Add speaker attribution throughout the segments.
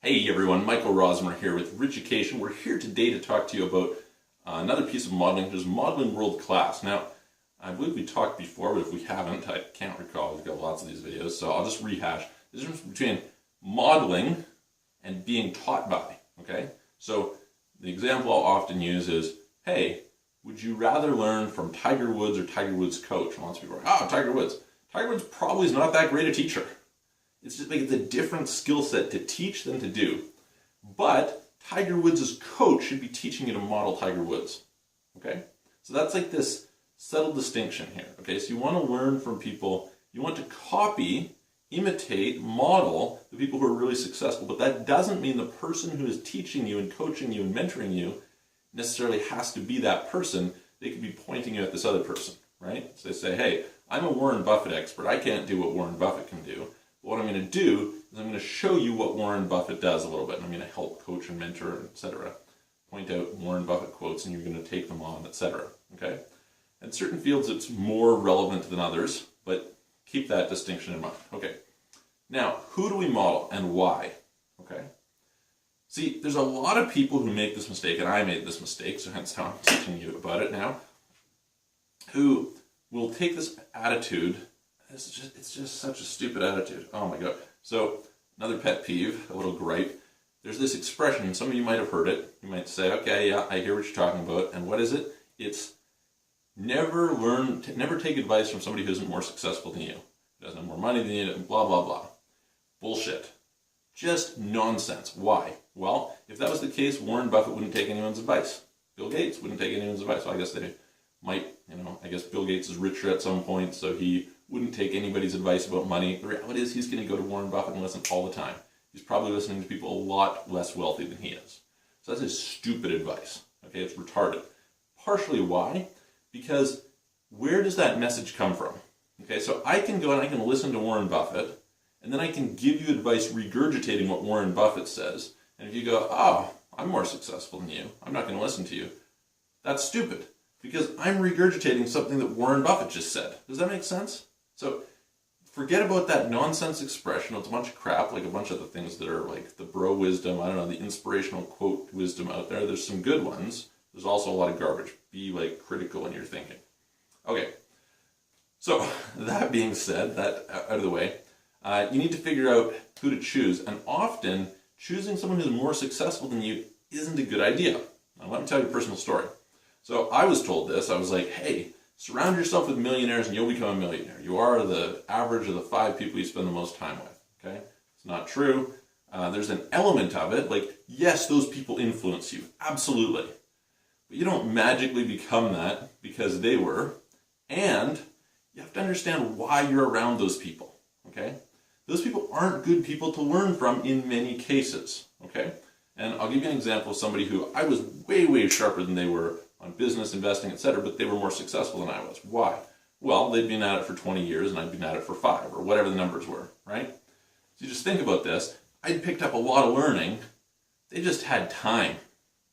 Speaker 1: Hey everyone, Michael Rosmer here with Richucation. We're here today to talk to you about another piece of modeling, which is modeling world class. Now, I believe we talked before, but if we haven't, I can't recall. We've got lots of these videos, so I'll just rehash. The difference between modeling and being taught by, okay? So the example I'll often use is, hey, would you rather learn from Tiger Woods or Tiger Woods' coach? And lots of people are like, oh, Tiger Woods. Tiger Woods probably is not that great a teacher. It's just like it's a different skill set to teach than to do. But Tiger Woods' coach should be teaching you to model Tiger Woods. Okay? So that's like this subtle distinction here. Okay? So you want to learn from people, you want to copy, imitate, model the people who are really successful, but that doesn't mean the person who is teaching you and coaching you and mentoring you necessarily has to be that person. They could be pointing you at this other person, right? So they say, hey, I'm a Warren Buffett expert. I can't do what Warren Buffett can do. What I'm going to do is I'm going to show you what Warren Buffett does a little bit, and I'm going to help coach and mentor, etc. Point out Warren Buffett quotes, and you're going to take them on, etc. Okay? In certain fields, it's more relevant than others, but keep that distinction in mind. Okay. Now, who do we model and why? Okay. See, there's a lot of people who make this mistake, and I made this mistake, so hence how I'm teaching you about it now, who will take this attitude. It's just such a stupid attitude. Oh my god. So, another pet peeve, a little gripe. There's this expression, and some of you might have heard it. You might say, okay, yeah, I hear what you're talking about. And what is it? It's never take advice from somebody who isn't more successful than you. Who doesn't have more money than you, blah, blah, blah. Bullshit. Just nonsense. Why? Well, if that was the case, Warren Buffett wouldn't take anyone's advice. Bill Gates wouldn't take anyone's advice. Well, I guess they might, I guess Bill Gates is richer at some point, so he wouldn't take anybody's advice about money. The reality is he's going to go to Warren Buffett and listen all the time. He's probably listening to people a lot less wealthy than he is. So that's his stupid advice. Okay, it's retarded. Partially why? Because where does that message come from? Okay, so I can go and I can listen to Warren Buffett, and then I can give you advice regurgitating what Warren Buffett says. And if you go, oh, I'm more successful than you, I'm not going to listen to you. That's stupid. Because I'm regurgitating something that Warren Buffett just said. Does that make sense? So forget about that nonsense expression. It's a bunch of crap, like a bunch of the things that are like the bro wisdom, I don't know, the inspirational quote wisdom out there. There's some good ones. There's also a lot of garbage. Be like critical in your thinking. Okay, so that being said, that out of the way, you need to figure out who to choose. And often, choosing someone who's more successful than you isn't a good idea. Now let me tell you a personal story. So I was told this. I was like, hey, surround yourself with millionaires and you'll become a millionaire. You are the average of the 5 people you spend the most time with. Okay? It's not true. There's an element of it. Like, yes, those people influence you. Absolutely. But you don't magically become that because they were. And you have to understand why you're around those people. Okay? Those people aren't good people to learn from in many cases. Okay? And I'll give you an example of somebody who I was way, way sharper than they were on business, investing, etc., but they were more successful than I was. Why? Well, they'd been at it for 20 years and I'd been at it for 5, or whatever the numbers were, right? So you just think about this. I'd picked up a lot of learning. They just had time,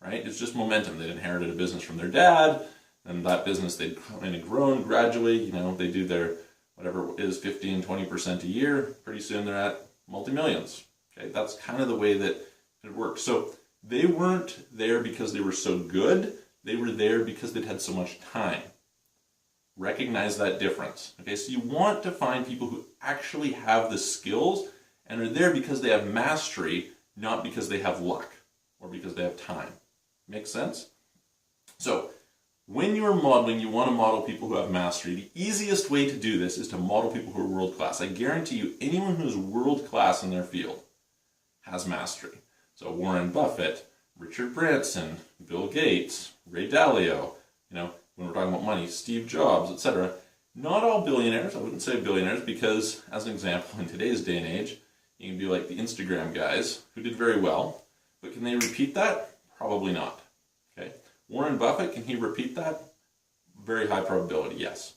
Speaker 1: right? It's just momentum. They'd inherited a business from their dad, and that business they'd kind of grown gradually. They do their, whatever it is, 15, 20% a year. Pretty soon they're at multi-millions. Okay, that's kind of the way that it works. So they weren't there because they were so good. They were there because they'd had so much time. Recognize that difference. Okay, so you want to find people who actually have the skills and are there because they have mastery, not because they have luck or because they have time. Make sense? So when you're modeling, you want to model people who have mastery. The easiest way to do this is to model people who are world class. I guarantee you, anyone who's world class in their field has mastery. So Warren Buffett, Richard Branson, Bill Gates, Ray Dalio, when we're talking about money, Steve Jobs, etc. Not all billionaires, I wouldn't say billionaires, because as an example, in today's day and age, you can be like the Instagram guys who did very well, but can they repeat that? Probably not. Okay. Warren Buffett, can he repeat that? Very high probability, yes.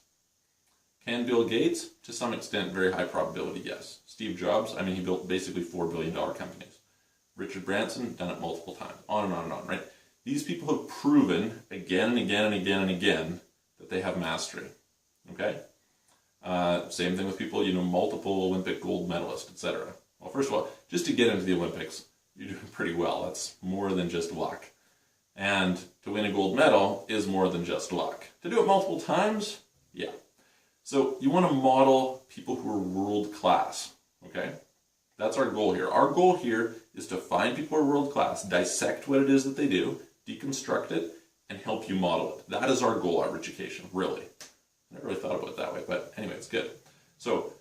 Speaker 1: Can Bill Gates? To some extent, very high probability, yes. Steve Jobs, he built basically $4 billion companies. Richard Branson, done it multiple times, on and on and on, right? These people have proven again and again and again and again that they have mastery, okay? Same thing with people, multiple Olympic gold medalists, etc. Well, first of all, just to get into the Olympics, you're doing pretty well. That's more than just luck. And to win a gold medal is more than just luck. To do it multiple times, yeah. So you want to model people who are world class, okay? That's our goal here. Our goal here is to find people who are world class, dissect what it is that they do, deconstruct it, and help you model it. That is our goal at Richucation, really. I never really thought about it that way, but anyway, it's good. So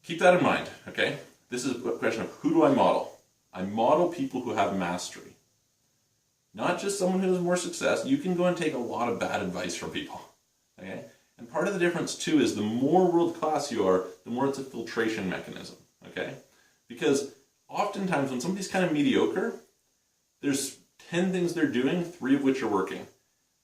Speaker 1: keep that in mind, okay? This is a question of who do I model? I model people who have mastery. Not just someone who has more success. You can go and take a lot of bad advice from people, okay? And part of the difference too is the more world class you are, the more it's a filtration mechanism, okay? Because oftentimes when somebody's kind of mediocre, there's 10 things they're doing, 3 of which are working.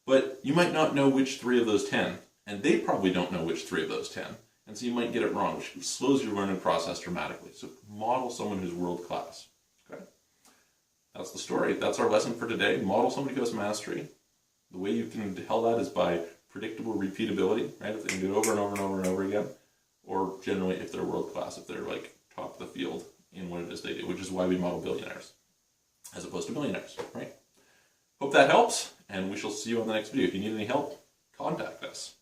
Speaker 1: But you might not know which 3 of those 10, and they probably don't know which 3 of those 10. And so you might get it wrong, which slows your learning process dramatically. So model someone who's world class, okay? That's the story. That's our lesson for today. Model somebody who has mastery. The way you can tell that is by predictable repeatability, right? If they can do it over and over and over and over again, or generally if they're world class, if they're like top of the field in what it is they do, which is why we model billionaires as opposed to millionaires, right? Hope that helps, and we shall see you on the next video. If you need any help, contact us.